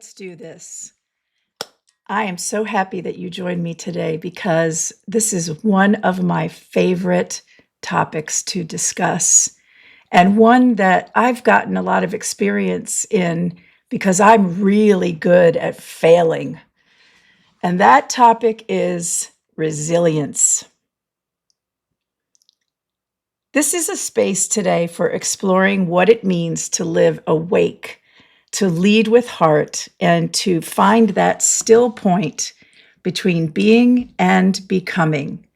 Let's do this. I am so happy that you joined me today because this is one of my favorite topics to discuss, and one that I've gotten a lot of experience in because I'm really good at failing. And that topic is resilience. This is a space today for exploring what it means to live awake, to lead with heart, and to find that still point between being and becoming.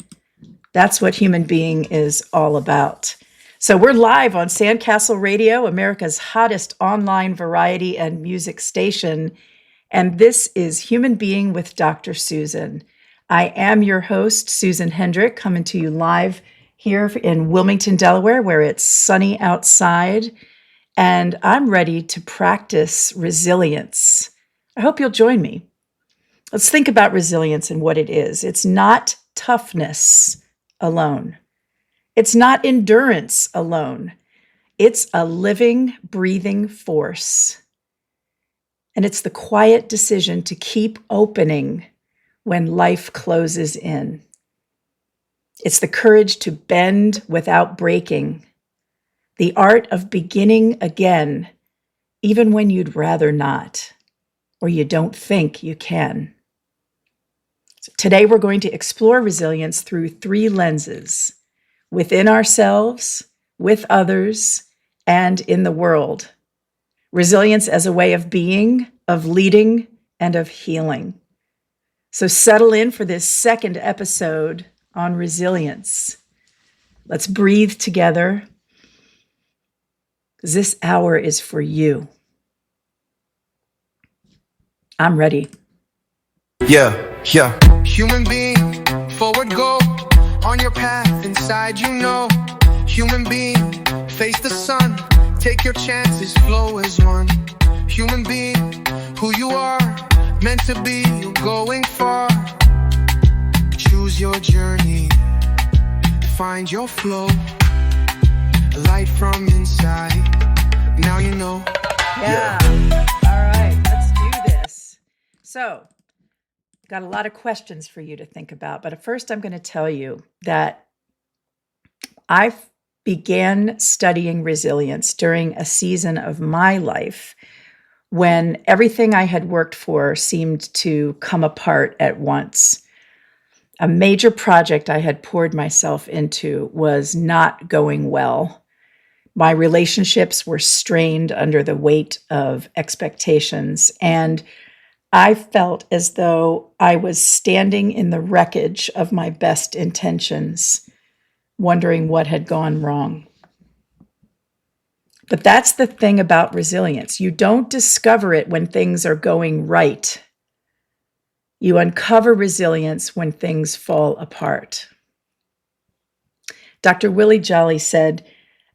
That's what human being is all about. So we're live on Sandcastle Radio, America's hottest online variety and music station. And this is Human Being with Dr. Susan. I am your host, Susan Hendrick, coming to you live here in Wilmington, Delaware, where it's sunny outside. And I'm ready to practice resilience. I hope you'll join me. Let's think about resilience and what it is. It's not toughness alone. It's not endurance alone. It's a living, breathing force. And it's the quiet decision to keep opening when life closes in. It's the courage to bend without breaking. The art of beginning again, even when you'd rather not, or you don't think you can. So today we're going to explore resilience through three lenses: within ourselves, with others, and in the world. Resilience as a way of being, of leading, and of healing. So settle in for this second episode on resilience. Let's breathe together. This hour is for you. I'm ready. Yeah. Human being, forward go. On your path, inside you know. Human being, face the sun. Take your chances, flow as one. Human being, who you are. Meant to be, you're going far. Choose your journey. Find your flow. Light from inside. Now you know. Yeah. All right, let's do this. So, got a lot of questions for you to think about, but first I'm going to tell you that I began studying resilience during a season of my life when everything I had worked for seemed to come apart at once. A major project I had poured myself into was not going well. My relationships were strained under the weight of expectations, and I felt as though I was standing in the wreckage of my best intentions, wondering what had gone wrong. But that's the thing about resilience. You don't discover it when things are going right. You uncover resilience when things fall apart. Dr. Willie Jolly said,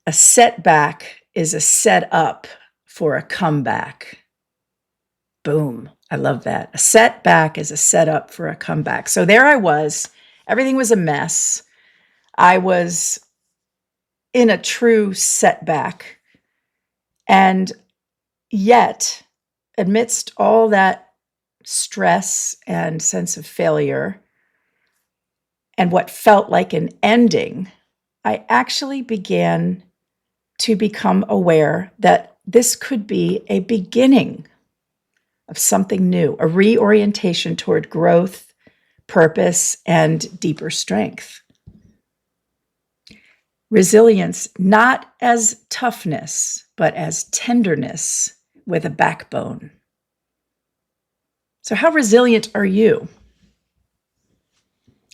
"A setback is a setup for a comeback." Boom. I love that. A setback is a setup for a comeback. So there I was. Everything was a mess. I was in a true setback. And yet, amidst all that stress and sense of failure and what felt like an ending, I actually began to become aware that this could be a beginning of something new, a reorientation toward growth, purpose, and deeper strength. Resilience, not as toughness, but as tenderness with a backbone. So how resilient are you?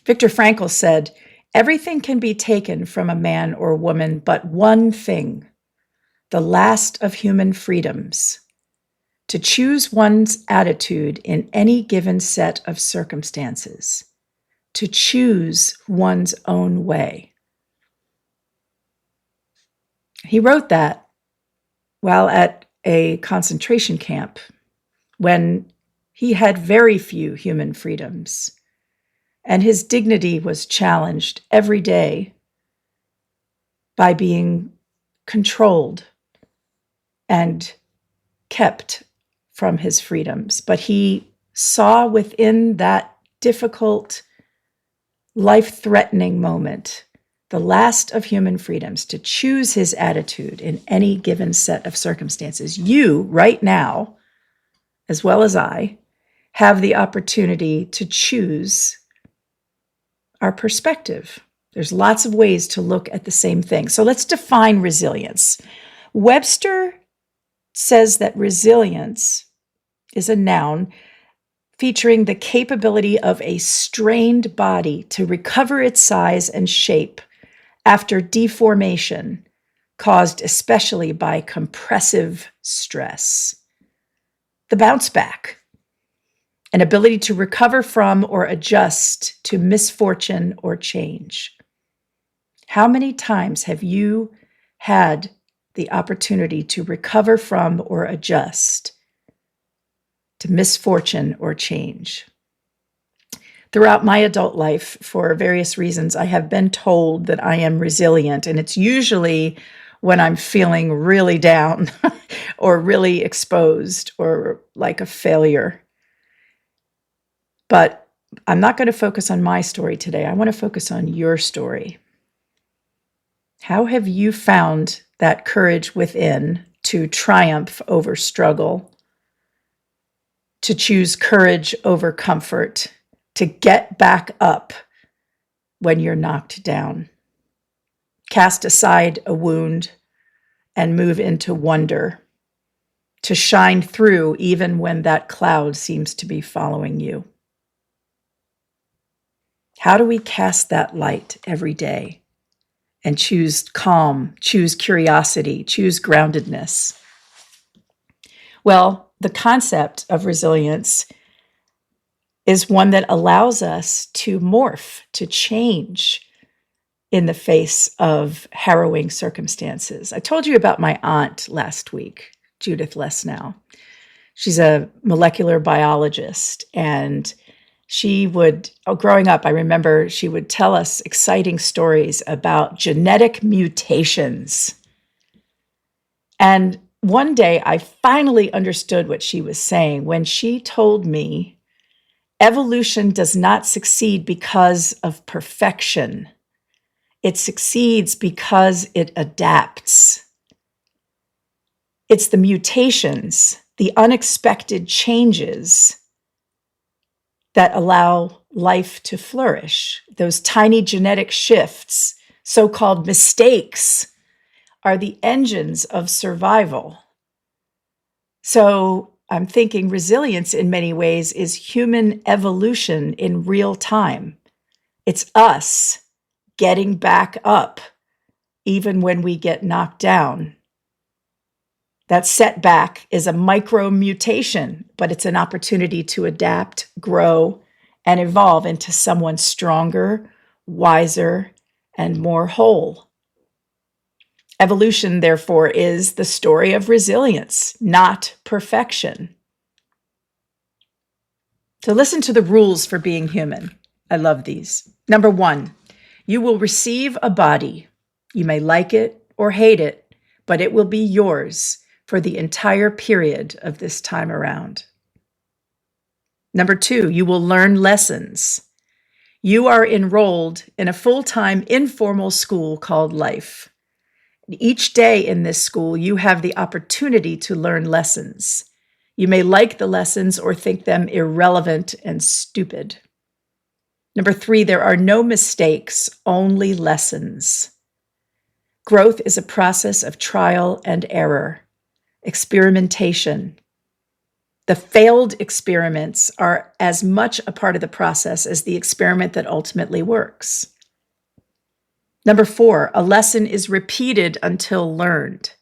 Viktor Frankl said, "Everything can be taken from a man or woman but one thing, the last of human freedoms, to choose one's attitude in any given set of circumstances, to choose one's own way." He wrote that while at a concentration camp when he had very few human freedoms, and his dignity was challenged every day by being controlled and kept from his freedoms, but he saw within that difficult, life-threatening moment the last of human freedoms to choose his attitude in any given set of circumstances. You, right now, as well as I, have the opportunity to choose our perspective. There's lots of ways to look at the same thing. So let's define resilience. Webster says that resilience is a noun featuring the capability of a strained body to recover its size and shape after deformation caused especially by compressive stress. The bounce back, an ability to recover from or adjust to misfortune or change. How many times have you had the opportunity to recover from or adjust to misfortune or change? Throughout my adult life, for various reasons, I have been told that I am resilient, and it's usually when I'm feeling really down or really exposed or like a failure. But I'm not going to focus on my story today. I want to focus on your story. How have you found that courage within to triumph over struggle, to choose courage over comfort, to get back up when you're knocked down, cast aside a wound and move into wonder, to shine through even when that cloud seems to be following you? How do we cast that light every day and choose calm, choose curiosity, choose groundedness? Well, the concept of resilience is one that allows us to morph, to change in the face of harrowing circumstances. I told you about my aunt last week, Judith Lesnow. She's a molecular biologist, and she would, growing up, I remember she would tell us exciting stories about genetic mutations. And one day I finally understood what she was saying when she told me evolution does not succeed because of perfection. It succeeds because it adapts. It's the mutations, the unexpected changes that allow life to flourish. Those tiny genetic shifts, so-called mistakes, are the engines of survival. So I'm thinking resilience in many ways is human evolution in real time. It's us getting back up even when we get knocked down. That setback is a micro mutation, but it's an opportunity to adapt, grow, and evolve into someone stronger, wiser, and more whole. Evolution, therefore, is the story of resilience, not perfection. So listen to the rules for being human. I love these. Number 1, you will receive a body. You may like it or hate it, but it will be yours for the entire period of this time around. Number 2, you will learn lessons. You are enrolled in a full-time informal school called life. Each day in this school, you have the opportunity to learn lessons. You may like the lessons or think them irrelevant and stupid. Number 3, there are no mistakes, only lessons. Growth is a process of trial and error, experimentation. The failed experiments are as much a part of the process as the experiment that ultimately works. Number 4, a lesson is repeated until learned.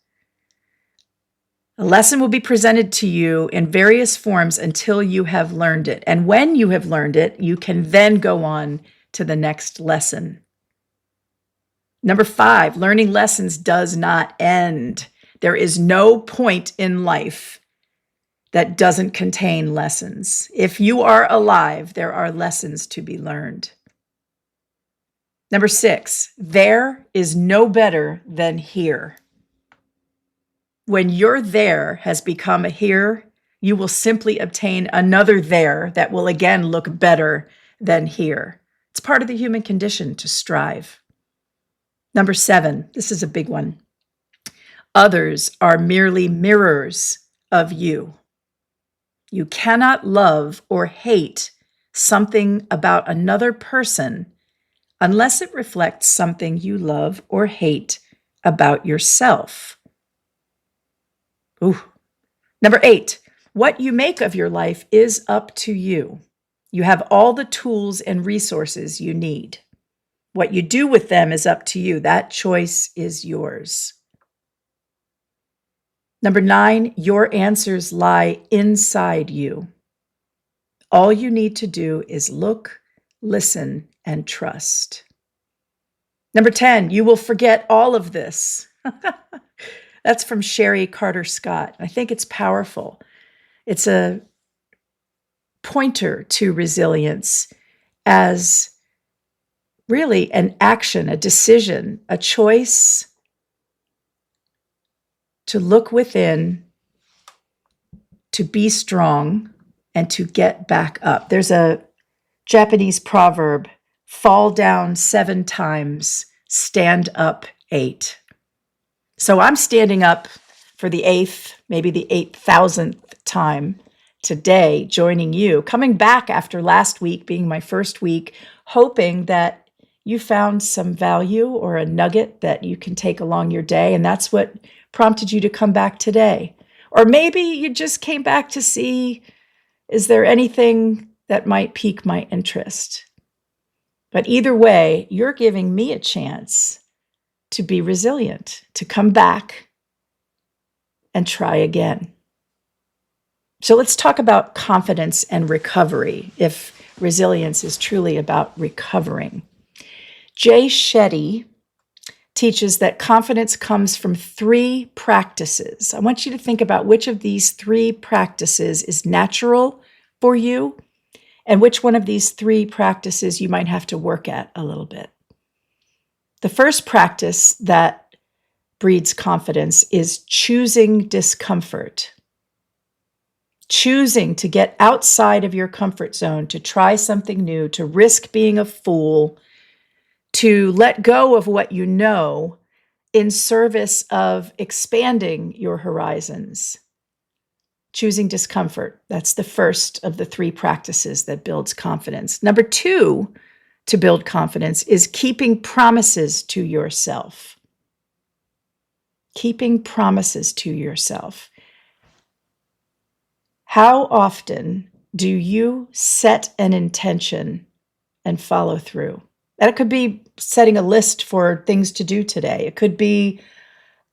A lesson will be presented to you in various forms until you have learned it. And when you have learned it, you can then go on to the next lesson. Number 5, learning lessons does not end. There is no point in life that doesn't contain lessons. If you are alive, there are lessons to be learned. Number 6, there is no better than here. When you're there has become a here, you will simply obtain another there that will again look better than here. It's part of the human condition to strive. Number 7, this is a big one. Others are merely mirrors of you. You cannot love or hate something about another person unless it reflects something you love or hate about yourself. Ooh. Number 8, what you make of your life is up to you. You have all the tools and resources you need. What you do with them is up to you. That choice is yours. Number 9, your answers lie inside you. All you need to do is look, listen, and trust. Number 10, you will forget all of this. That's from Sherry Carter Scott. I think it's powerful. It's a pointer to resilience as really an action, a decision, a choice to look within, to be strong, and to get back up. There's a Japanese proverb, fall down 7 times, stand up 8. So I'm standing up for the 8th, maybe the 8,000th time today, joining you, coming back after last week being my first week, hoping that you found some value or a nugget that you can take along your day. And that's what prompted you to come back today. Or maybe you just came back to see, is there anything that might pique my interest? But either way, you're giving me a chance to be resilient, to come back and try again. So let's talk about confidence and recovery, if resilience is truly about recovering. Jay Shetty teaches that confidence comes from 3 practices. I want you to think about which of these 3 practices is natural for you and which one of these 3 practices you might have to work at a little bit. The first practice that breeds confidence is choosing discomfort. Choosing to get outside of your comfort zone, to try something new, to risk being a fool, to let go of what you know in service of expanding your horizons. Choosing discomfort. That's the first of the 3 practices that builds confidence. Number 2, to build confidence, is keeping promises to yourself. Keeping promises to yourself. How often do you set an intention and follow through? And it could be setting a list for things to do today. It could be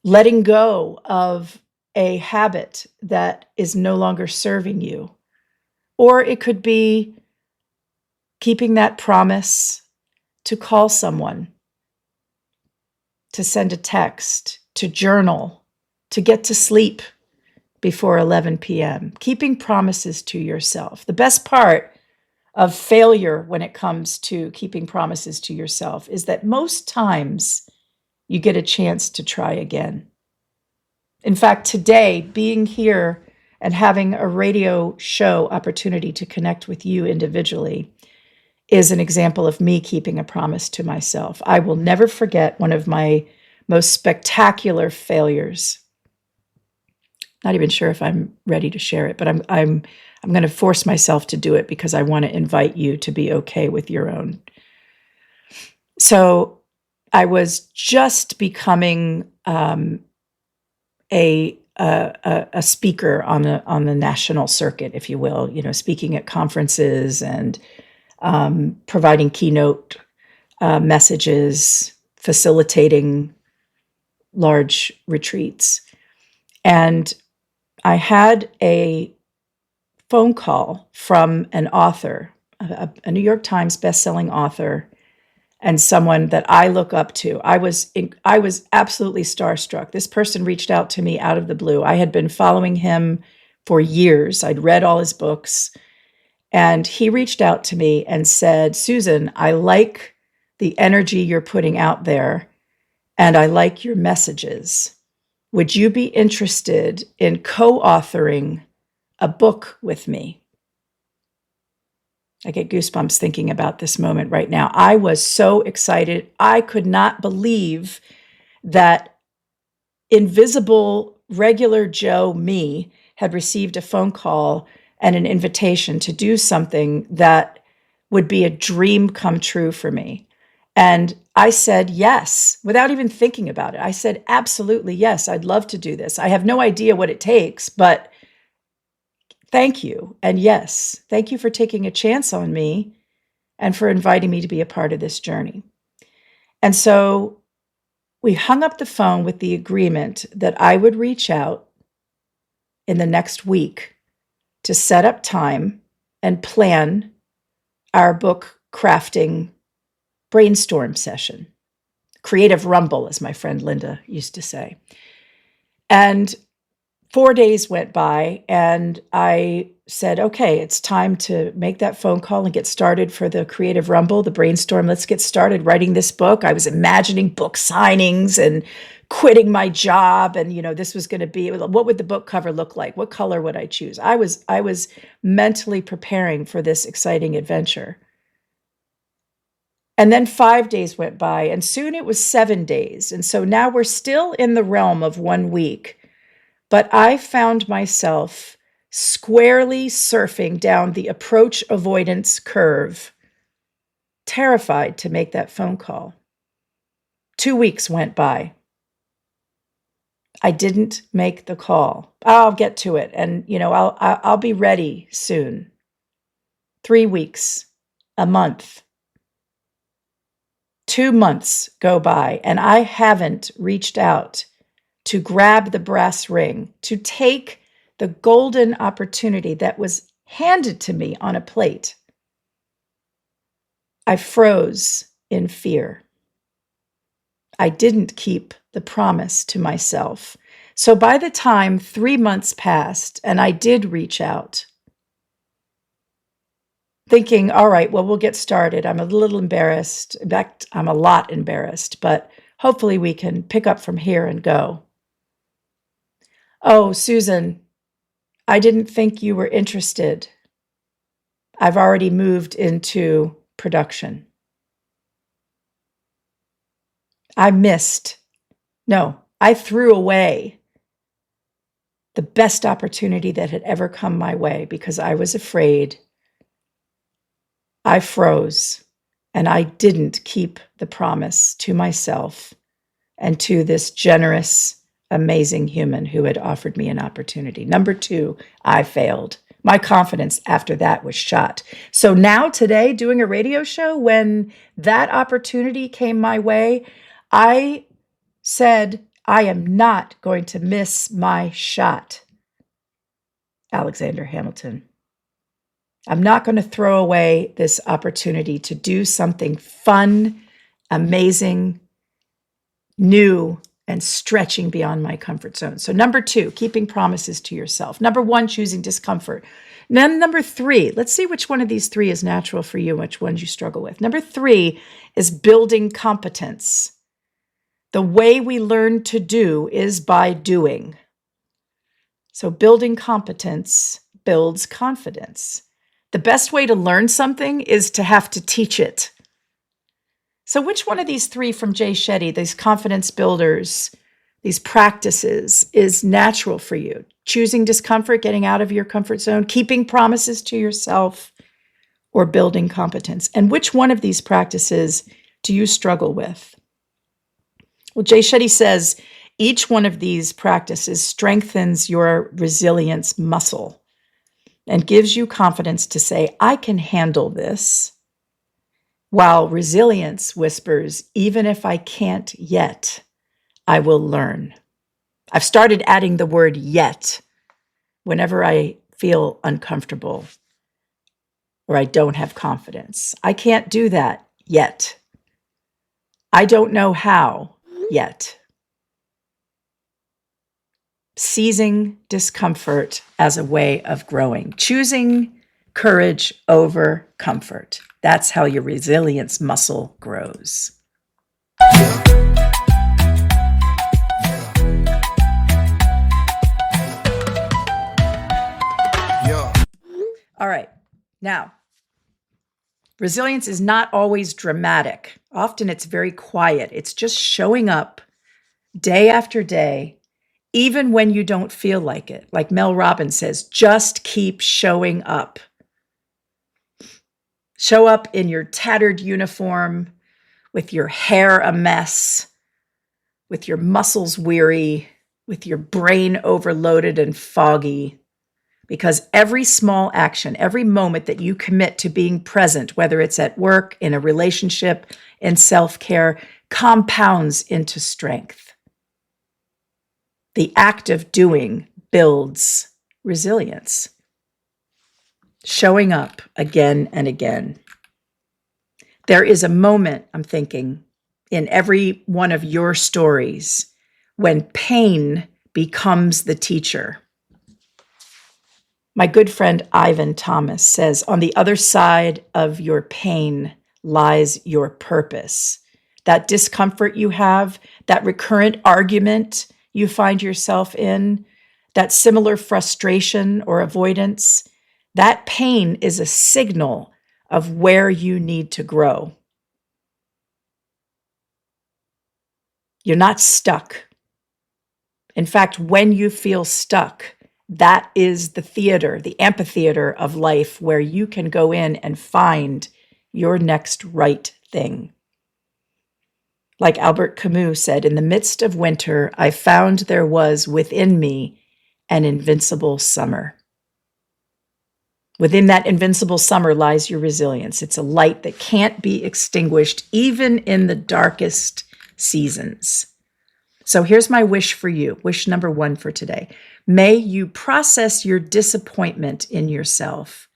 letting go of a habit that is no longer serving you. Or it could be keeping that promise to call someone, to send a text, to journal, to get to sleep before 11 p.m. Keeping promises to yourself. The best part of failure when it comes to keeping promises to yourself is that most times you get a chance to try again. In fact, today, being here and having a radio show opportunity to connect with you individually is an example of me keeping a promise to myself. I will never forget one of my most spectacular failures. Not even sure if I'm ready to share it, but I'm going to force myself to do it because I want to invite you to be okay with your own. So I was just becoming a speaker on the national circuit, if you will, speaking at conferences and providing keynote messages, facilitating large retreats. And I had a phone call from an author, a New York Times bestselling author, and someone that I look up to. I was absolutely starstruck. This person reached out to me out of the blue. I had been following him for years. I'd read all his books, and he reached out to me and said, "Susan, I like the energy you're putting out there, and I like your messages. Would you be interested in co-authoring a book with me. I get goosebumps thinking about this moment right now. I was so excited. I could not believe that invisible, regular Joe me had received a phone call and an invitation to do something that would be a dream come true for me. And I said yes, without even thinking about it. I said, absolutely yes, I'd love to do this. I have no idea what it takes, but thank you. And yes, thank you for taking a chance on me and for inviting me to be a part of this journey. And so we hung up the phone with the agreement that I would reach out in the next week to set up time and plan our book crafting brainstorm session. Creative rumble, as my friend Linda used to say. And 4 days went by, and I said, okay, it's time to make that phone call and get started for the creative rumble, the brainstorm. Let's get started writing this book. I was imagining book signings and quitting my job. And, this was going to be, what would the book cover look like? What color would I choose? I was mentally preparing for this exciting adventure. And then 5 days went by, and soon it was 7 days. And so now we're still in the realm of 1 week. But I found myself squarely surfing down the approach avoidance curve, terrified to make that phone call. 2 weeks went by. I didn't make the call. I'll get to it, and I'll be ready soon. 3 weeks, a month. 2 months go by, and I haven't reached out to grab the brass ring, to take the golden opportunity that was handed to me on a plate. I froze in fear. I didn't keep the promise to myself. So by the time 3 months passed and I did reach out, thinking, all right, well, we'll get started. I'm a little embarrassed. In fact, I'm a lot embarrassed, but hopefully we can pick up from here and go. Oh, Susan, I didn't think you were interested. I've already moved into production. I threw away the best opportunity that had ever come my way because I was afraid. I froze, and I didn't keep the promise to myself and to this generous, amazing human who had offered me an opportunity. Number 2, I failed. My confidence after that was shot. So now today, doing a radio show, when that opportunity came my way, I said, I am not going to miss my shot. Alexander Hamilton. I'm not going to throw away this opportunity to do something fun, amazing, new, and stretching beyond my comfort zone. So number 2, keeping promises to yourself. Number 1, choosing discomfort. Then number 3, let's see which one of these 3 is natural for you and which ones you struggle with. Number 3 is building competence. The way we learn to do is by doing. So building competence builds confidence. The best way to learn something is to have to teach it. So which one of these 3 from Jay Shetty, these confidence builders, these practices, is natural for you? Choosing discomfort, getting out of your comfort zone, keeping promises to yourself, or building competence? And which one of these practices do you struggle with? Well, Jay Shetty says each one of these practices strengthens your resilience muscle and gives you confidence to say, I can handle this. While resilience whispers, even if I can't yet, I will learn. I've started adding the word yet whenever I feel uncomfortable or I don't have confidence. I can't do that yet. I don't know how yet. Seizing discomfort as a way of growing. Choosing courage over comfort. That's how your resilience muscle grows. All right. Now, resilience is not always dramatic. Often it's very quiet. It's just showing up day after day, even when you don't feel like it. Like Mel Robbins says, just keep showing up. Show up in your tattered uniform, with your hair a mess, with your muscles weary, with your brain overloaded and foggy. Because every small action, every moment that you commit to being present, whether it's at work, in a relationship, in self-care, compounds into strength. The act of doing builds resilience. Showing up again and again. There is a moment, I'm thinking, in every one of your stories when pain becomes the teacher. My good friend Ivan Thomas says, on the other side of your pain lies your purpose. That discomfort you have, that recurrent argument you find yourself in, that similar frustration or avoidance, that pain is a signal of where you need to grow. You're not stuck. In fact, when you feel stuck, that is the theater, the amphitheater of life where you can go in and find your next right thing. Like Albert Camus said, in the midst of winter, I found there was within me an invincible summer. Within that invincible summer lies your resilience. It's a light that can't be extinguished even in the darkest seasons. So here's my wish for you, wish number 1 for today. May you process your disappointment in yourself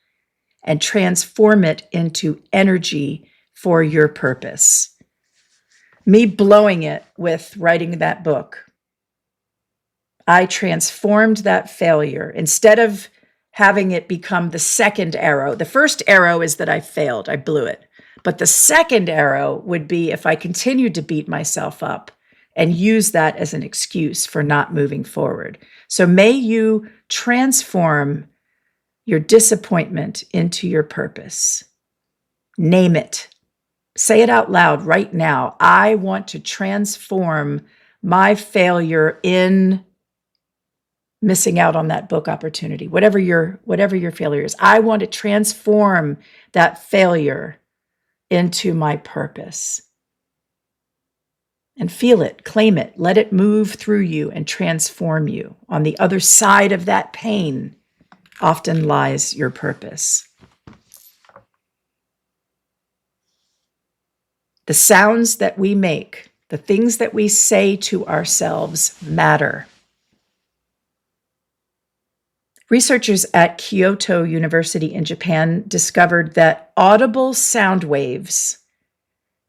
and transform it into energy for your purpose. Me blowing it with writing that book, I transformed that failure. Instead of having it become the second arrow, the first arrow is that I failed, I blew it. But the second arrow would be if I continued to beat myself up and use that as an excuse for not moving forward. So may you transform your disappointment into your purpose. Name it. Say it out loud right now. I want to transform my failure in missing out on that book opportunity, whatever your failure is. I want to transform that failure into my purpose. And feel it, claim it, let it move through you and transform you. On the other side of that pain often lies your purpose. The sounds that we make, the things that we say to ourselves matter. Researchers at Kyoto University in Japan discovered that audible sound waves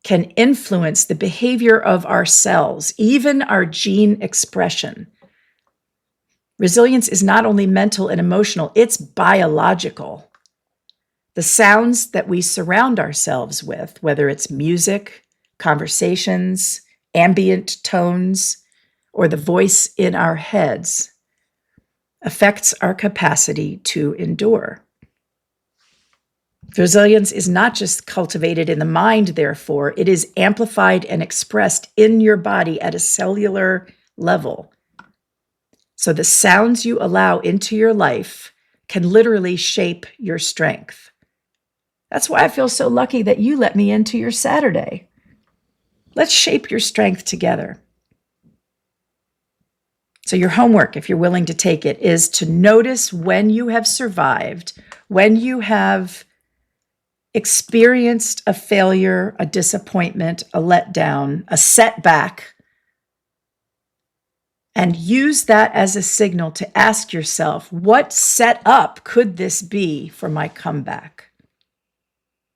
can influence the behavior of our cells, even our gene expression. Resilience is not only mental and emotional, it's biological. The sounds that we surround ourselves with, whether it's music, conversations, ambient tones, or the voice in our heads, affects our capacity to endure. Resilience is not just cultivated in the mind, therefore, it is amplified and expressed in your body at a cellular level. So the sounds you allow into your life can literally shape your strength. That's why I feel so lucky that you let me into your Saturday. Let's shape your strength together. So your homework, if you're willing to take it, is to notice when you have survived, when you have experienced a failure, a disappointment, a letdown, a setback, and use that as a signal to ask yourself, what setup could this be for my comeback?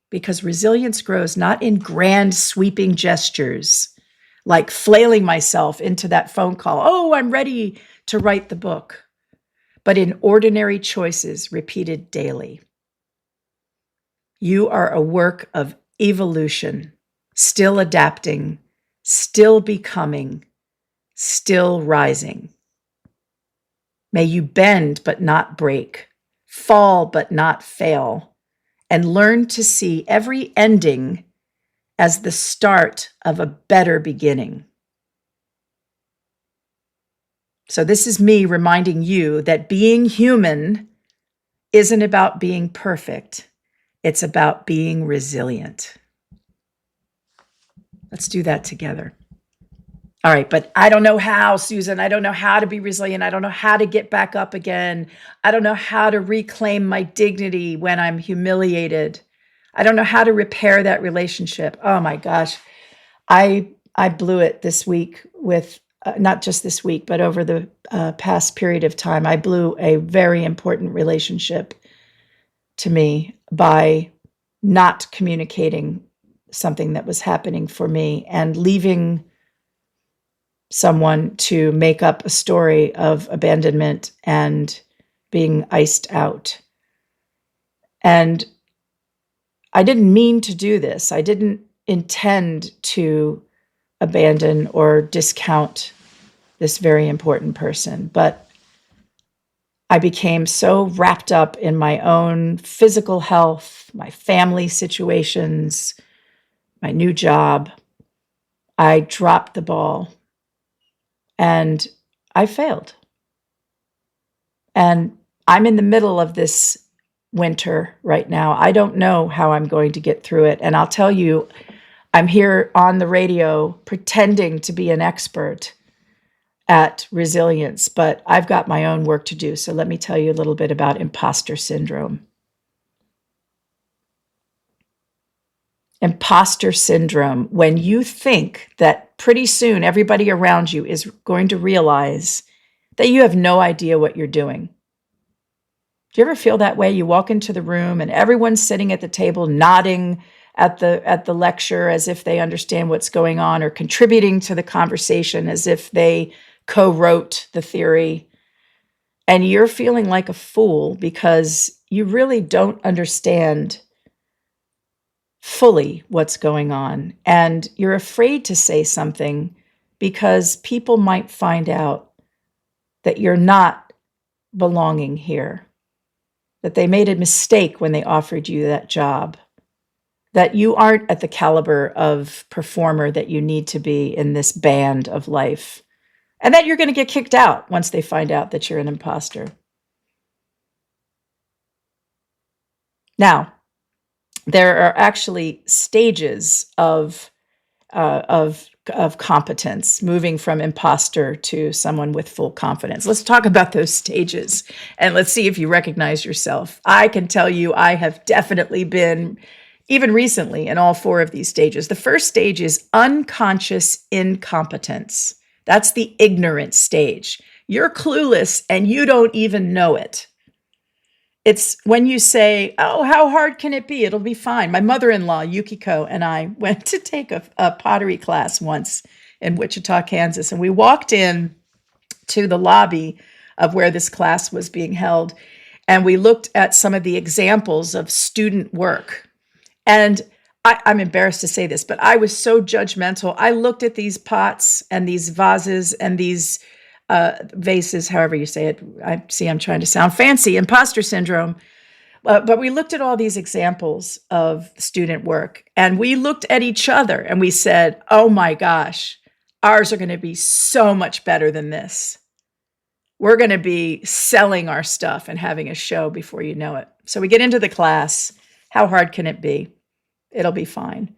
Because resilience grows not in grand sweeping gestures, like flailing myself into that phone call, oh, I'm ready to write the book, but in ordinary choices repeated daily. You are a work of evolution, still adapting, still becoming, still rising. May you bend but not break, fall but not fail, and learn to see every ending as the start of a better beginning. So this is me reminding you that being human isn't about being perfect. It's about being resilient. Let's do that together. All right, but I don't know how, Susan. I don't know how to be resilient. I don't know how to get back up again. I don't know how to reclaim my dignity when I'm humiliated. I don't know how to repair that relationship. Oh my gosh. I blew it this week with not just this week, but over the past period of time. I blew a very important relationship to me by not communicating something that was happening for me and leaving someone to make up a story of abandonment and being iced out. And I didn't mean to do this. I didn't intend to abandon or discount this very important person, but I became so wrapped up in my own physical health, my family situations, my new job. I dropped the ball and I failed. And I'm in the middle of this winter right now. I don't know how I'm going to get through it. And I'll tell you, I'm here on the radio pretending to be an expert at resilience, but I've got my own work to do. So let me tell you a little bit about imposter syndrome. Imposter syndrome, when you think that pretty soon everybody around you is going to realize that you have no idea what you're doing. Do you ever feel that way? You walk into the room and everyone's sitting at the table nodding at the lecture as if they understand what's going on, or contributing to the conversation as if they co-wrote the theory. And you're feeling like a fool because you really don't understand fully what's going on. And you're afraid to say something because people might find out that you're not belonging here, that they made a mistake when they offered you that job, that you aren't at the caliber of performer that you need to be in this band of life, and that you're going to get kicked out once they find out that you're an imposter. Now, there are actually stages of competence, moving from imposter to someone with full confidence. Let's talk about those stages and let's see if you recognize yourself. I can tell you I have definitely been, even recently, in all four of these stages. The first stage is unconscious incompetence. That's the ignorant stage. You're clueless and you don't even know it. It's when you say, oh, how hard can it be? It'll be fine. My mother-in-law, Yukiko, and I went to take a pottery class once in Wichita, Kansas. And we walked in to the lobby of where this class was being held. And we looked at some of the examples of student work. And I'm embarrassed to say this, but I was so judgmental. I looked at these pots and these vases and these vases, however you say it. I'm trying to sound fancy, imposter syndrome. But we looked at all these examples of student work and we looked at each other and we said, oh my gosh, ours are going to be so much better than this. We're going to be selling our stuff and having a show before you know it. So we get into the class. How hard can it be? It'll be fine.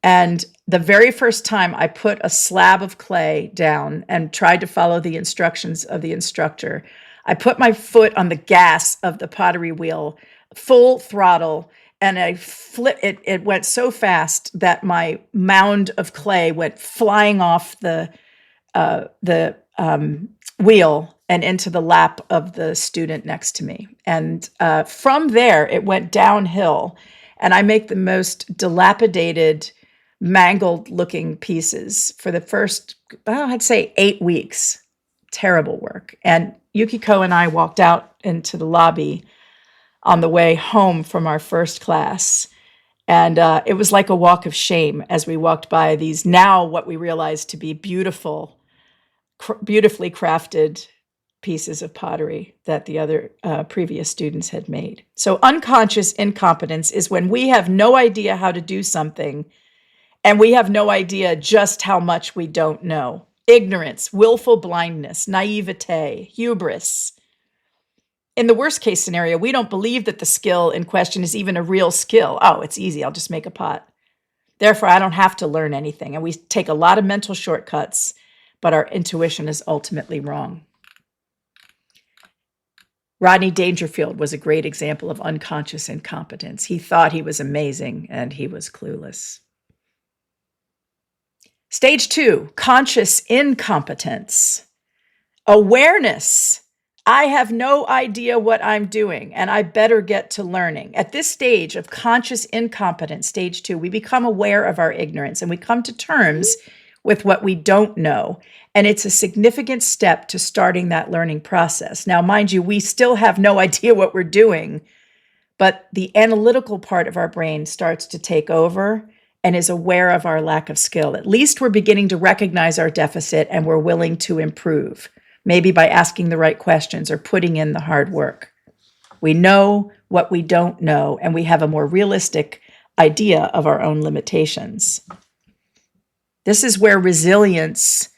And the very first time I put a slab of clay down and tried to follow the instructions of the instructor, I put my foot on the gas of the pottery wheel, full throttle, and it went so fast that my mound of clay went flying off the wheel and into the lap of the student next to me. And from there, it went downhill. And I make the most dilapidated, mangled looking pieces for the first, I'd say 8 weeks. Terrible work. And Yukiko and I walked out into the lobby on the way home from our first class. And it was like a walk of shame as we walked by these now what we realized to be beautifully crafted pieces of pottery that the other previous students had made. So unconscious incompetence is when we have no idea how to do something and we have no idea just how much we don't know. Ignorance, willful blindness, naivete, hubris. In the worst case scenario, we don't believe that the skill in question is even a real skill. Oh, it's easy. I'll just make a pot. Therefore, I don't have to learn anything. And we take a lot of mental shortcuts, but our intuition is ultimately wrong. Rodney Dangerfield was a great example of unconscious incompetence. He thought he was amazing, and he was clueless. Stage 2, conscious incompetence. Awareness. I have no idea what I'm doing, and I better get to learning. At this stage of conscious incompetence, stage 2, we become aware of our ignorance, and we come to terms with what we don't know. And it's a significant step to starting that learning process. Now, mind you, we still have no idea what we're doing, but the analytical part of our brain starts to take over and is aware of our lack of skill. At least we're beginning to recognize our deficit and we're willing to improve, maybe by asking the right questions or putting in the hard work. We know what we don't know, and we have a more realistic idea of our own limitations. This is where resilience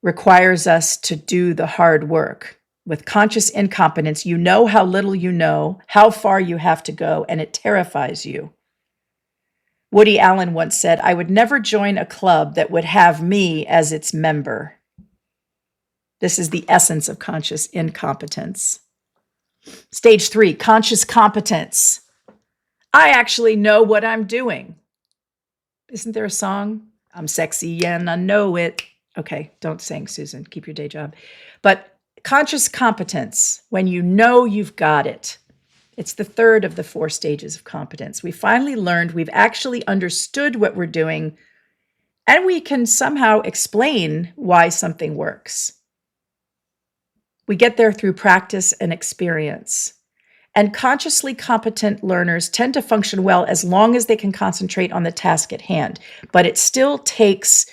requires us to do the hard work. With conscious incompetence, you know how little you know, how far you have to go, and it terrifies you. Woody Allen once said, "I would never join a club that would have me as its member." This is the essence of conscious incompetence. Stage 3, conscious competence. I actually know what I'm doing. Isn't there a song? I'm sexy and I know it. Okay, don't sing, Susan. Keep your day job. But conscious competence, when you know you've got it. It's the third of the 4 stages of competence. We finally learned we've actually understood what we're doing, and we can somehow explain why something works. We get there through practice and experience. And consciously competent learners tend to function well as long as they can concentrate on the task at hand. But it still takes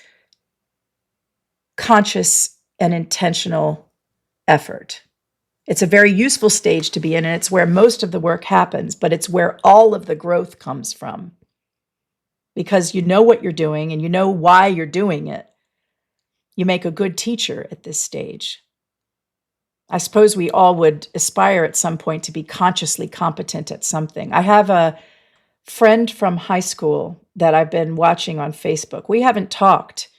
conscious and intentional effort. It's a very useful stage to be in, and it's where most of the work happens, but it's where all of the growth comes from. Because you know what you're doing and you know why you're doing it. You make a good teacher at this stage. I suppose we all would aspire at some point to be consciously competent at something. I have a friend from high school that I've been watching on Facebook. We haven't talked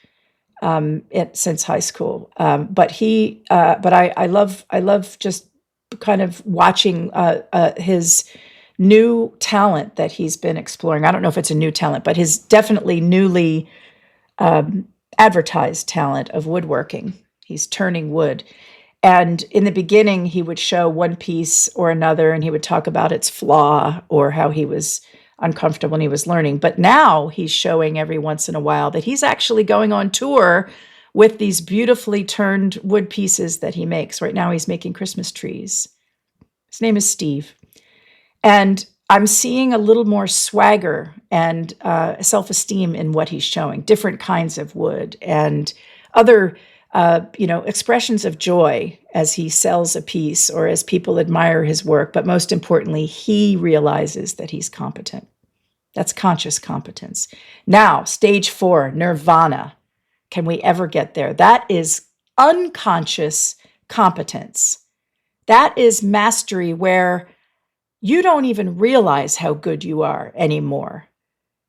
since high school, but I love just kind of watching his new talent that he's been exploring. I don't know if it's a new talent, but his definitely newly advertised talent of woodworking. He's turning wood. And in the beginning, he would show one piece or another, and he would talk about its flaw or how he was uncomfortable and he was learning. But now he's showing every once in a while that he's actually going on tour with these beautifully turned wood pieces that he makes. Right now, he's making Christmas trees. His name is Steve. And I'm seeing a little more swagger and self-esteem in what he's showing, different kinds of wood and other expressions of joy as he sells a piece or as people admire his work. But most importantly, he realizes that he's competent. That's conscious competence. Now, stage 4, nirvana. Can we ever get there? That is unconscious competence. That is mastery where you don't even realize how good you are anymore.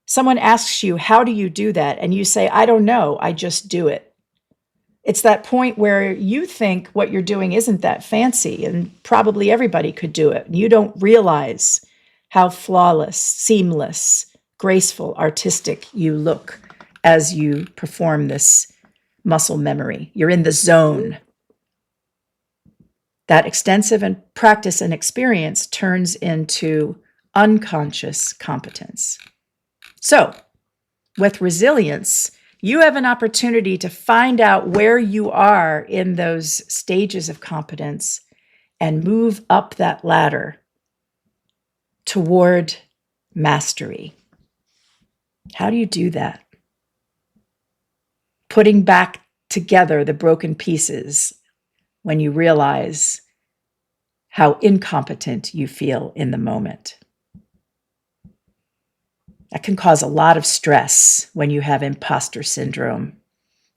Someone asks you, how do you do that? And you say, I don't know, I just do it. It's that point where you think what you're doing isn't that fancy and probably everybody could do it. You don't realize how flawless, seamless, graceful, artistic you look as you perform this muscle memory. You're in the zone. That extensive and practice and experience turns into unconscious competence. So, with resilience, you have an opportunity to find out where you are in those stages of competence and move up that ladder toward mastery. How do you do that? Putting back together the broken pieces when you realize how incompetent you feel in the moment. That can cause a lot of stress when you have imposter syndrome.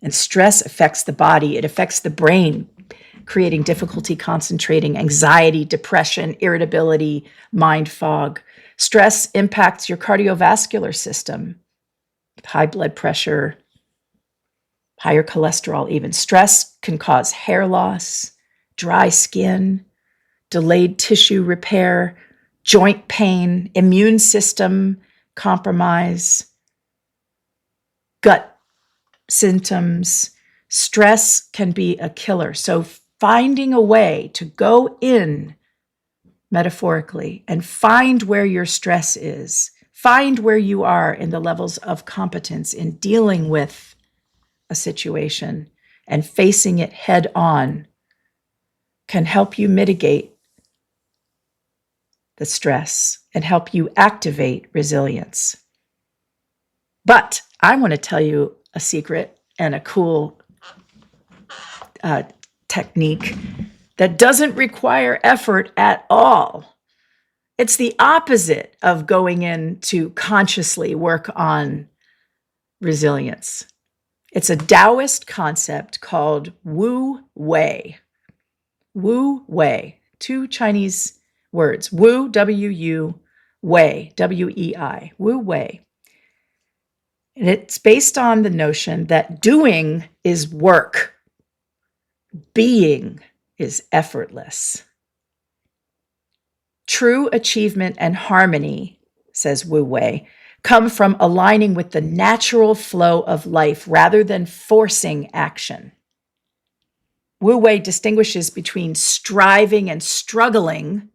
And stress affects the body, it affects the brain, creating difficulty concentrating, anxiety, depression, irritability, mind fog. Stress impacts your cardiovascular system, high blood pressure, higher cholesterol even. Stress can cause hair loss, dry skin, delayed tissue repair, joint pain, immune system compromise, gut symptoms. Stress can be a killer. So finding a way to go in metaphorically and find where your stress is, find where you are in the levels of competence in dealing with a situation and facing it head on can help you mitigate the stress and help you activate resilience. But I want to tell you a secret and a cool technique that doesn't require effort at all. It's the opposite of going in to consciously work on resilience. It's a Taoist concept called Wu Wei. Wu Wei, two Chinese words, Wu, W-U, Wei, W-E-I, Wu Wei. And it's based on the notion that doing is work, being is effortless. True achievement and harmony, says Wu Wei, come from aligning with the natural flow of life rather than forcing action. Wu Wei distinguishes between striving and struggling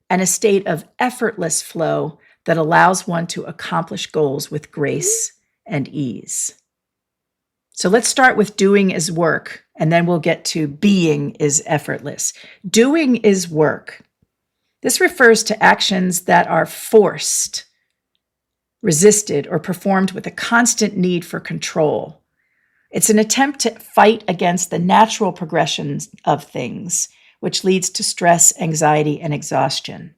and a state of effortless flow that allows one to accomplish goals with grace and ease. So let's start with doing is work, and then we'll get to being is effortless. Doing is work. This refers to actions that are forced, resisted, or performed with a constant need for control. It's an attempt to fight against the natural progressions of things, which leads to stress, anxiety, and exhaustion.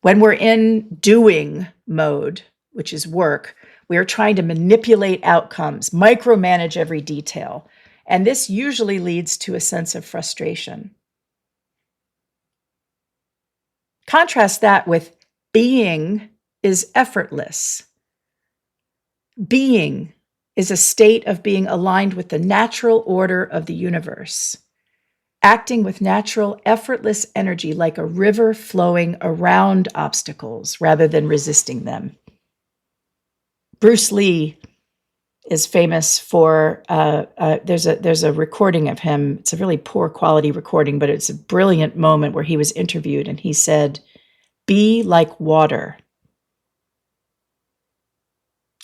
When we're in doing mode, which is work, we are trying to manipulate outcomes, micromanage every detail, and this usually leads to a sense of frustration. Contrast that with being is effortless. Being is a state of being aligned with the natural order of the universe, acting with natural, effortless energy like a river flowing around obstacles rather than resisting them. Bruce Lee is famous for, there's a recording of him. It's a really poor quality recording, but it's a brilliant moment where he was interviewed and he said, "Be like water.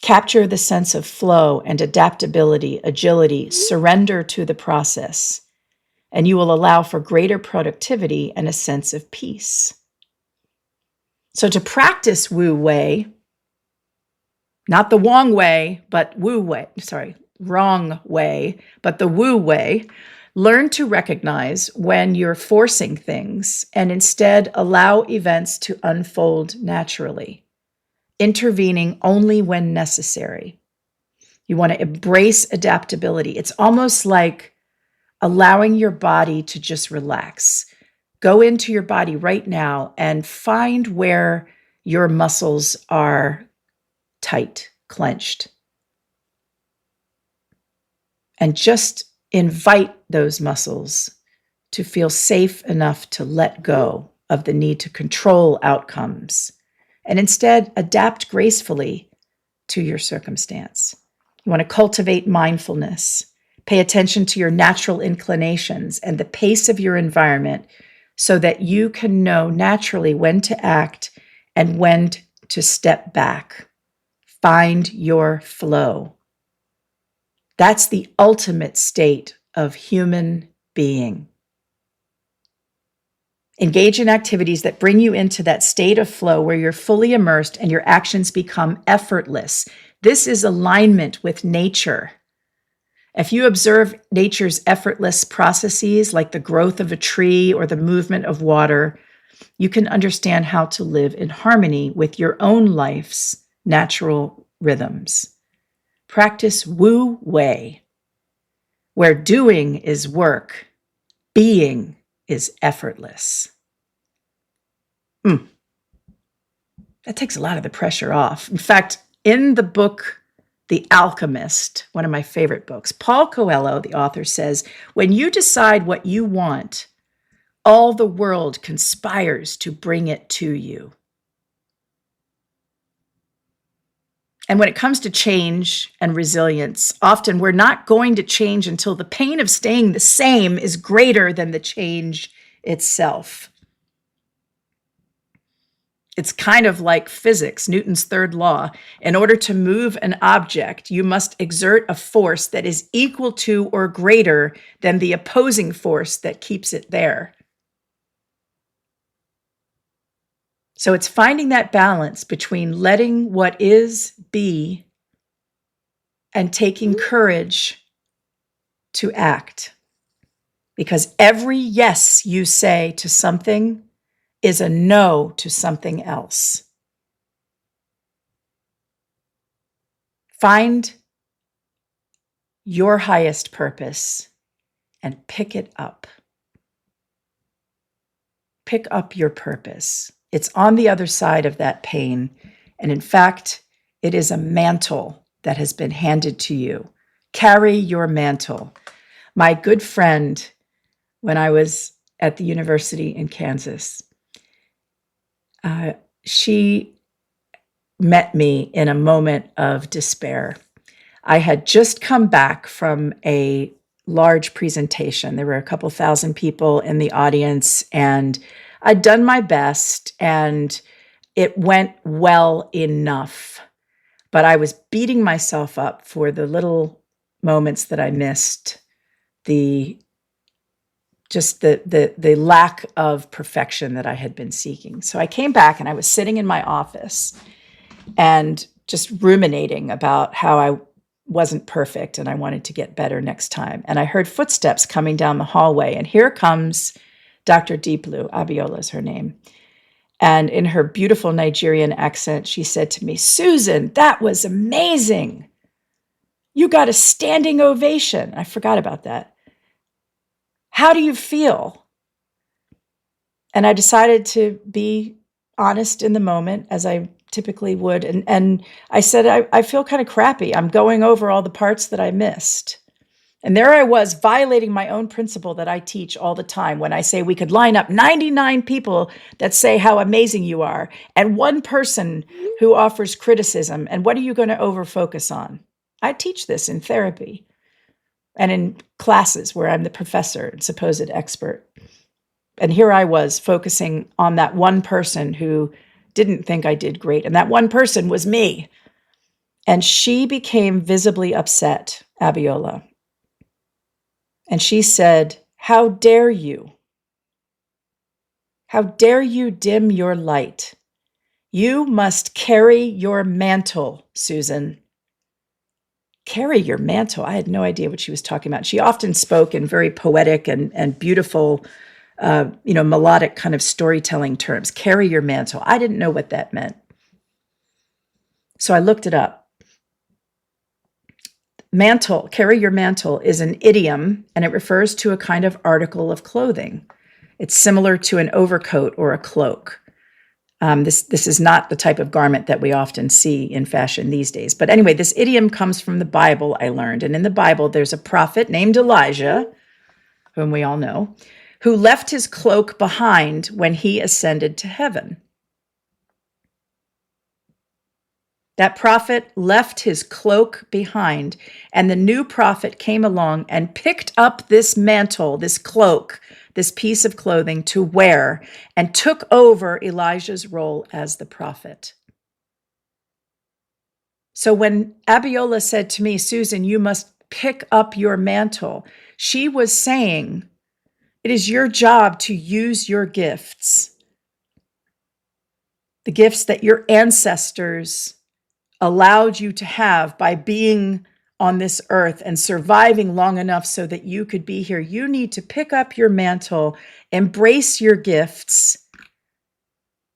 Capture the sense of flow and adaptability, agility, surrender to the process, and you will allow for greater productivity and a sense of peace." So to practice Wu Wei, not the Wong Wei, but Wu Wei, wrong way, but the Wu Wei, learn to recognize when you're forcing things and instead allow events to unfold naturally, intervening only when necessary. You want to embrace adaptability. It's almost like allowing your body to just relax. Go into your body right now and find where your muscles are tight, clenched. And just invite those muscles to feel safe enough to let go of the need to control outcomes and instead adapt gracefully to your circumstance. You want to cultivate mindfulness. Pay attention to your natural inclinations and the pace of your environment so that you can know naturally when to act and when to step back. Find your flow. That's the ultimate state of human being. Engage in activities that bring you into that state of flow where you're fully immersed and your actions become effortless. This is alignment with nature. If you observe nature's effortless processes like the growth of a tree or the movement of water, you can understand how to live in harmony with your own life's natural rhythms. Practice Wu Wei, where doing is work, being is effortless. That takes a lot of the pressure off. In fact, in the book, The Alchemist, one of my favorite books, Paul Coelho, the author, says, when you decide what you want, all the world conspires to bring it to you. And when it comes to change and resilience, often we're not going to change until the pain of staying the same is greater than the change itself. It's kind of like physics, Newton's third law. In order to move an object, you must exert a force that is equal to or greater than the opposing force that keeps it there. So it's finding that balance between letting what is be and taking courage to act. Because every yes you say to something is a no to something else. Find your highest purpose and pick it up. Pick up your purpose. It's on the other side of that pain. And in fact, it is a mantle that has been handed to you. Carry your mantle. My good friend, when I was at the university in Kansas, she met me in a moment of despair. I had just come back from a large presentation. There were a couple thousand people in the audience, and I'd done my best, and it went well enough. But I was beating myself up for the little moments that I missed, the lack of perfection that I had been seeking. So I came back and I was sitting in my office and just ruminating about how I wasn't perfect and I wanted to get better next time. And I heard footsteps coming down the hallway, and here comes Dr. Deeplu, Abiola is her name. And in her beautiful Nigerian accent, she said to me, "Susan, that was amazing. You got a standing ovation." I forgot about that. "How do you feel?" And I decided to be honest in the moment, as I typically would. And I said, I feel kind of crappy. I'm going over all the parts that I missed. And there I was, violating my own principle that I teach all the time when I say we could line up 99 people that say how amazing you are and one person who offers criticism. And what are you going to over-focus on? I teach this in therapy and in classes where I'm the professor and supposed expert. And here I was focusing on that one person who didn't think I did great. And that one person was me. And she became visibly upset, Abiola. And she said, "How dare you? How dare you dim your light? You must carry your mantle, Susan." Carry your mantle. I had no idea what she was talking about. She often spoke in very poetic and beautiful, melodic kind of storytelling terms. Carry your mantle. I didn't know what that meant. So I looked it up. Mantle, carry your mantle, is an idiom, and it refers to a kind of article of clothing. It's similar to an overcoat or a cloak. This is not the type of garment that we often see in fashion these days. But anyway, this idiom comes from the Bible, I learned. And in the Bible, there's a prophet named Elijah, whom we all know, who left his cloak behind when he ascended to heaven. That prophet left his cloak behind, and the new prophet came along and picked up this mantle, this cloak, this piece of clothing to wear, and took over Elijah's role as the prophet. So when Abiola said to me, "Susan, you must pick up your mantle," she was saying, it is your job to use your gifts, the gifts that your ancestors allowed you to have by being on this earth and surviving long enough so that you could be here, you need to pick up your mantle, embrace your gifts,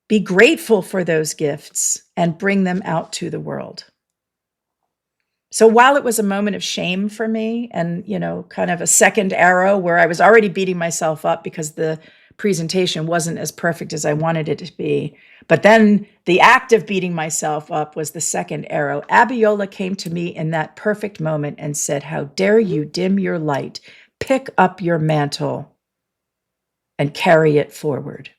be grateful for those gifts, and bring them out to the world. So while it was a moment of shame for me and, kind of a second arrow where I was already beating myself up because the presentation wasn't as perfect as I wanted it to be, but then the act of beating myself up was the second arrow. Abiola came to me in that perfect moment and said, "How dare you dim your light? Pick up your mantle and carry it forward."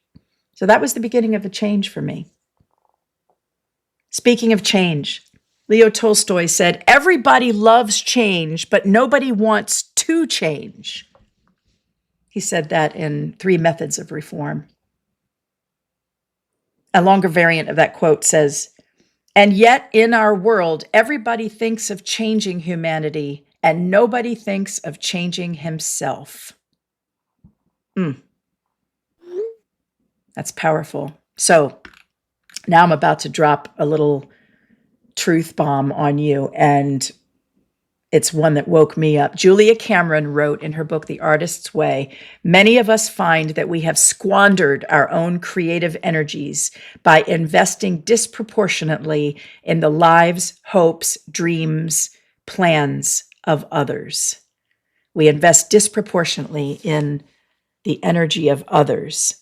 So that was the beginning of a change for me. Speaking of change, Leo Tolstoy said, "Everybody loves change, but nobody wants to change." He said that in 3 Methods of Reform. A longer variant of that quote says, "And yet in our world, everybody thinks of changing humanity and nobody thinks of changing himself." That's powerful. So now I'm about to drop a little truth bomb on you, and it's one that woke me up. Julia Cameron wrote in her book, The Artist's Way, "Many of us find that we have squandered our own creative energies by investing disproportionately in the lives, hopes, dreams, plans of others." We invest disproportionately in the energy of others.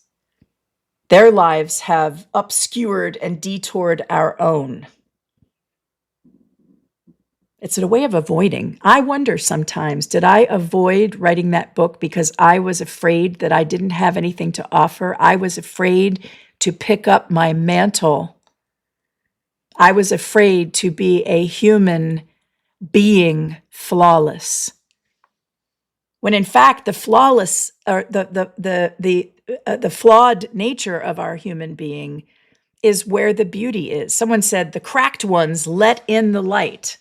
Their lives have obscured and detoured our own. It's a way of avoiding. I wonder sometimes, did I avoid writing that book because I was afraid that I didn't have anything to offer? I was afraid to pick up my mantle. I was afraid to be a human being flawless. When in fact, the flawless or the flawed nature of our human being is where the beauty is. Someone said, "The cracked ones let in the light."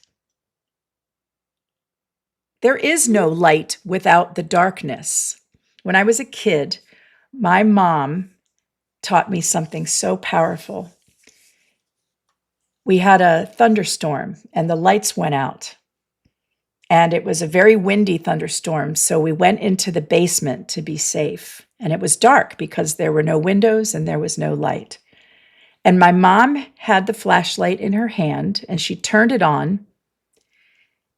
There is no light without the darkness. When I was a kid, my mom taught me something so powerful. We had a thunderstorm and the lights went out. And it was a very windy thunderstorm, so we went into the basement to be safe. And it was dark because there were no windows and there was no light. And my mom had the flashlight in her hand and she turned it on.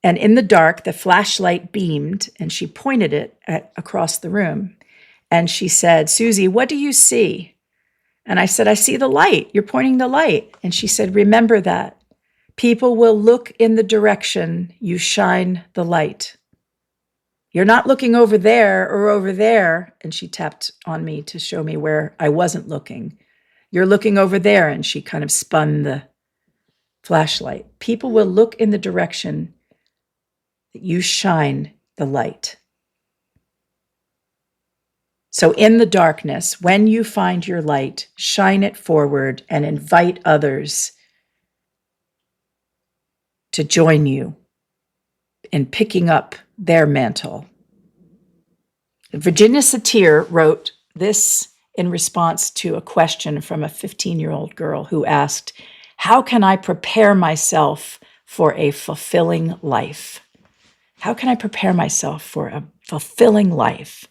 And in the dark, the flashlight beamed and she pointed it across the room. And she said, "Susie, what do you see?" And I said, "I see the light. You're pointing the light." And she said, "Remember that. People will look in the direction you shine the light. You're not looking over there or over there." And she tapped on me to show me where I wasn't looking. "You're looking over there." And she kind of spun the flashlight. People will look in the direction that you shine the light. So in the darkness, when you find your light, shine it forward and invite others to join you in picking up their mantle. Virginia Satir wrote this in response to a question from a 15-year-old girl who asked, "How can I prepare myself for a fulfilling life? How can I prepare myself for a fulfilling life?"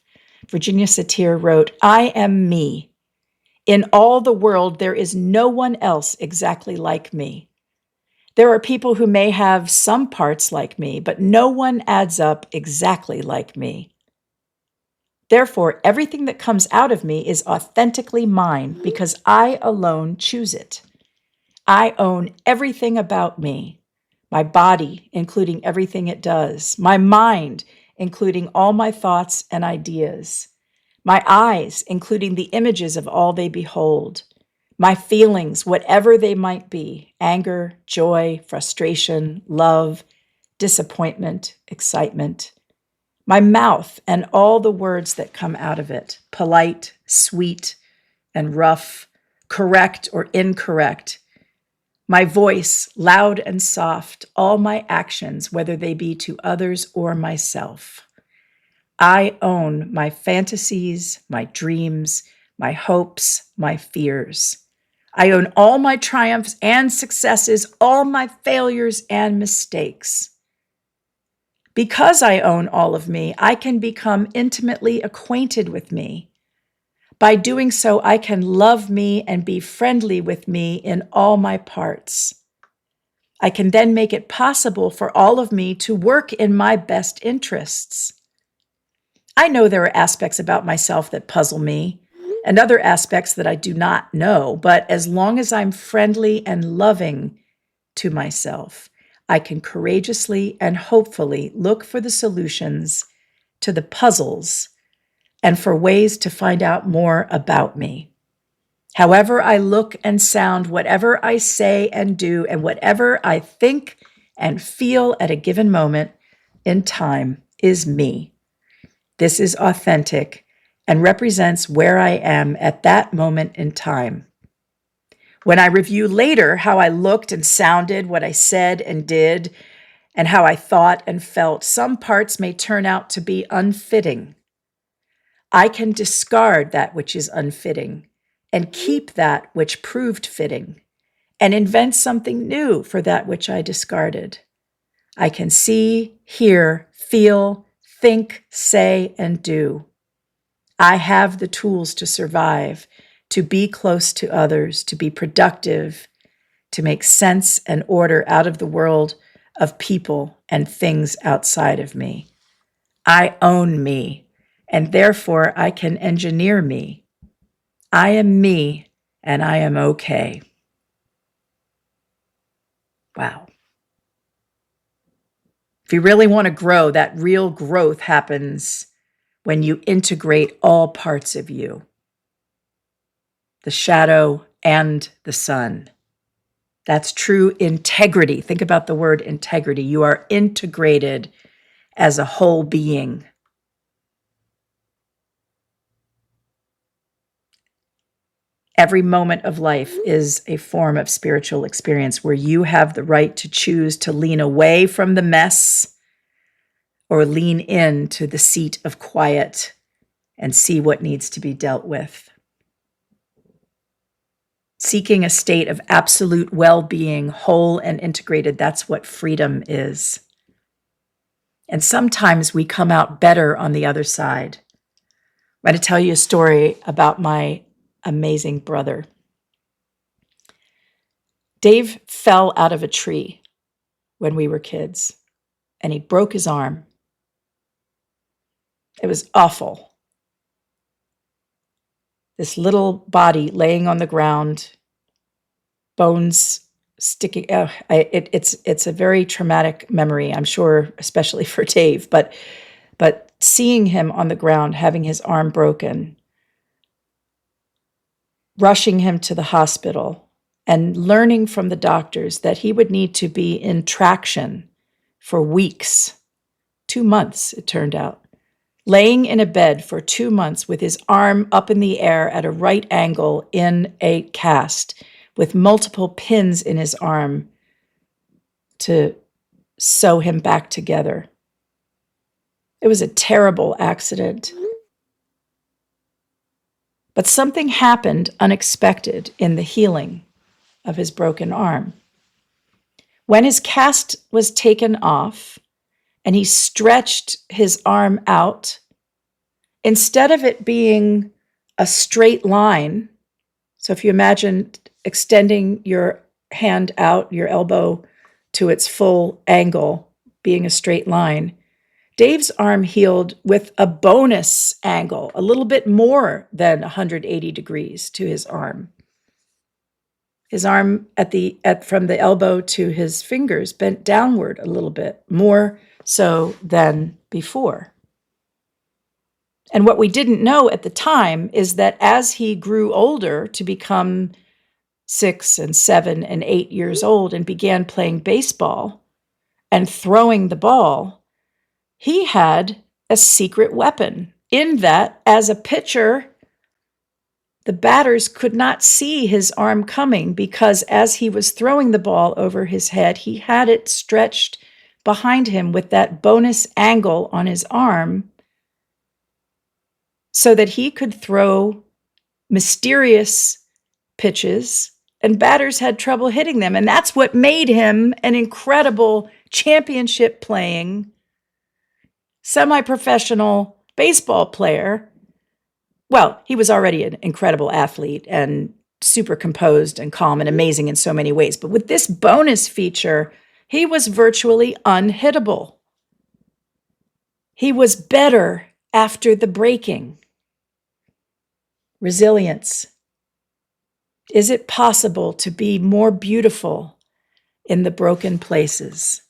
Virginia Satir wrote, "I am me. In all the world, there is no one else exactly like me. There are people who may have some parts like me, but no one adds up exactly like me. Therefore, everything that comes out of me is authentically mine because I alone choose it. I own everything about me. My body, including everything it does. My mind, including all my thoughts and ideas. My eyes, including the images of all they behold. My feelings, whatever they might be, anger, joy, frustration, love, disappointment, excitement. My mouth and all the words that come out of it, polite, sweet, and rough, correct or incorrect. My voice, loud and soft, all my actions, whether they be to others or myself. I own my fantasies, my dreams, my hopes, my fears. I own all my triumphs and successes, all my failures and mistakes. Because I own all of me, I can become intimately acquainted with me. By doing so, I can love me and be friendly with me in all my parts. I can then make it possible for all of me to work in my best interests. I know there are aspects about myself that puzzle me and other aspects that I do not know, but as long as I'm friendly and loving to myself, I can courageously and hopefully look for the solutions to the puzzles and for ways to find out more about me. However I look and sound, whatever I say and do, and whatever I think and feel at a given moment in time is me. This is authentic and represents where I am at that moment in time. When I review later how I looked and sounded, what I said and did, and how I thought and felt, some parts may turn out to be unfitting. I can discard that which is unfitting and keep that which proved fitting and invent something new for that which I discarded. I can see, hear, feel, think, say, and do. I have the tools to survive, to be close to others, to be productive, to make sense and order out of the world of people and things outside of me. I own me, and therefore I can engineer me. I am me, and I am okay. Wow. If you really want to grow, that real growth happens when you integrate all parts of you, the shadow and the sun. That's true integrity. Think about the word integrity. You are integrated as a whole being. Every moment of life is a form of spiritual experience where you have the right to choose to lean away from the mess or lean into the seat of quiet and see what needs to be dealt with. Seeking a state of absolute well-being, whole and integrated, that's what freedom is. And sometimes we come out better on the other side. I'm going to tell you a story about my amazing brother. Dave fell out of a tree when we were kids, and he broke his arm. It was awful. This little body laying on the ground, bones sticking. It's a very traumatic memory, I'm sure, especially for Dave. But seeing him on the ground, having his arm broken, rushing him to the hospital, and learning from the doctors that he would need to be in traction for weeks, 2 months, it turned out, laying in a bed for 2 months with his arm up in the air at a right angle in a cast with multiple pins in his arm to sew him back together. It was a terrible accident. But something happened unexpected in the healing of his broken arm. When his cast was taken off and he stretched his arm out, instead of it being a straight line, so if you imagine extending your hand out, your elbow to its full angle, being a straight line, Dave's arm healed with a bonus angle, a little bit more than 180 degrees to his arm. His arm from the elbow to his fingers bent downward a little bit, more so than before. And what we didn't know at the time is that as he grew older to become 6 and 7 and 8 years old and began playing baseball and throwing the ball, he had a secret weapon in that as a pitcher, the batters could not see his arm coming because as he was throwing the ball over his head, he had it stretched behind him with that bonus angle on his arm so that he could throw mysterious pitches and batters had trouble hitting them. And that's what made him an incredible championship playing semi-professional baseball player. Well, he was already an incredible athlete and super composed and calm and amazing in so many ways. But with this bonus feature, he was virtually unhittable. He was better after the breaking. Resilience. Is it possible to be more beautiful in the broken places?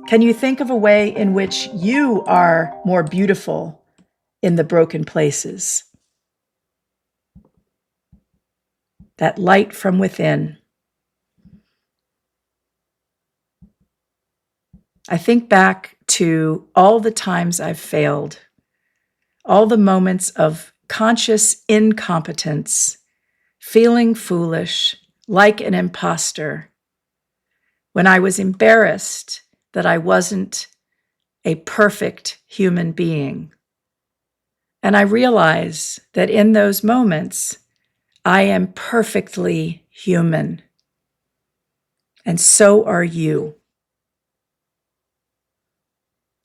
Can you think of a way in which you are more beautiful in the broken places? That light from within. I think back to all the times I've failed, all the moments of conscious incompetence, feeling foolish, like an imposter, when I was embarrassed that I wasn't a perfect human being. And I realize that in those moments, I am perfectly human. And so are you.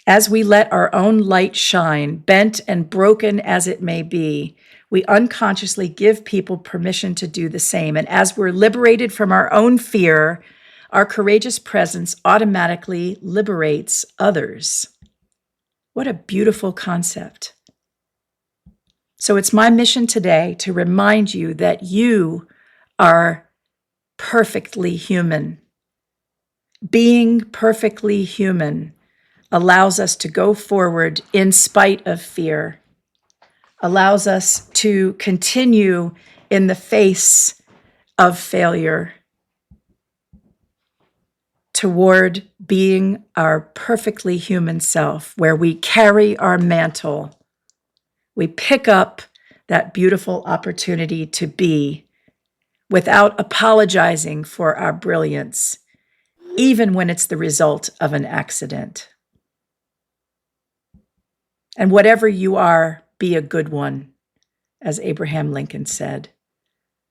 As we let our own light shine, bent and broken as it may be, we unconsciously give people permission to do the same. And as we're liberated from our own fear, our courageous presence automatically liberates others. What a beautiful concept. So it's my mission today to remind you that you are perfectly human. Being perfectly human allows us to go forward in spite of fear, allows us to continue in the face of failure toward being our perfectly human self, where we carry our mantle. We pick up that beautiful opportunity to be without apologizing for our brilliance, even when it's the result of an accident. And whatever you are, be a good one, as Abraham Lincoln said.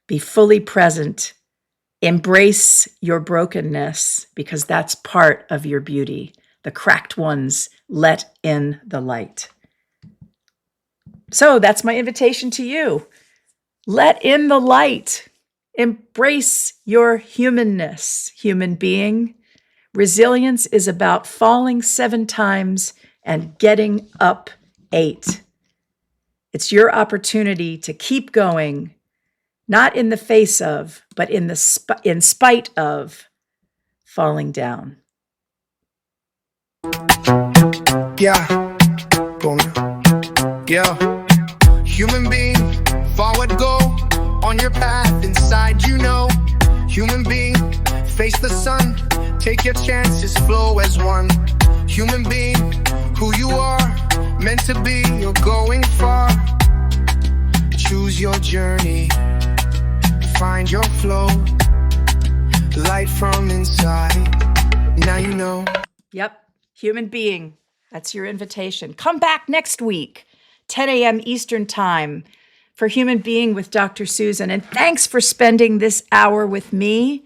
Be fully present. Embrace your brokenness, because that's part of your beauty. The cracked ones, let in the light. So that's my invitation to you. Let in the light. Embrace your humanness, human being. Resilience is about falling 7 times and getting up 8. It's your opportunity to keep going, not in the face of, but in spite of falling down. Yeah, boom. Yeah, human being, forward go on your path inside, you know. Human being, face the sun, take your chances, flow as one. Human being, who you are, meant to be, you're going far. Choose your journey, find your flow, light from inside. Now you know. Yep, human being, that's your invitation. Come back next week, 10 a.m. Eastern Time, for Human Being with Dr. Susan. And thanks for spending this hour with me,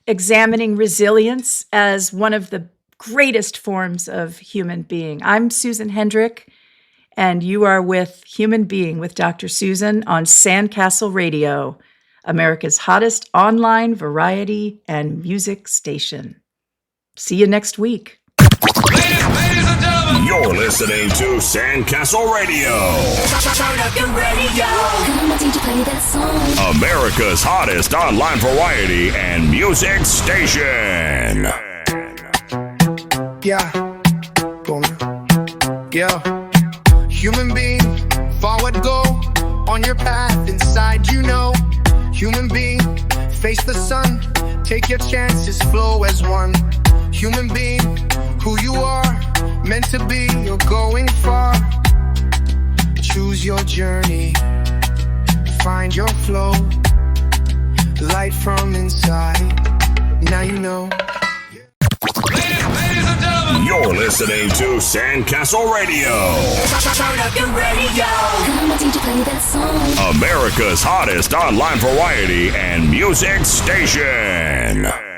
examining resilience as one of the greatest forms of human being. I'm Susan Hendrick, and you are with Human Being with Dr. Susan on Sandcastle Radio, America's hottest online variety and music station. See you next week. Ladies and gentlemen, you're listening to Sandcastle Radio. Turn up your radio. Come on, DJ, play that song. America's hottest online variety and music station. Yeah, boom. Yeah, human being, forward go on your path inside, you know. Human being, face the sun, take your chances, flow as one. Human being, who you are, meant to be, you're going far. Choose your journey, find your flow, light from inside. Now you know. Ladies and gentlemen, you're listening to Sandcastle Radio. Turn up your radio. Come on, DJ, play that song. America's hottest online variety and music station.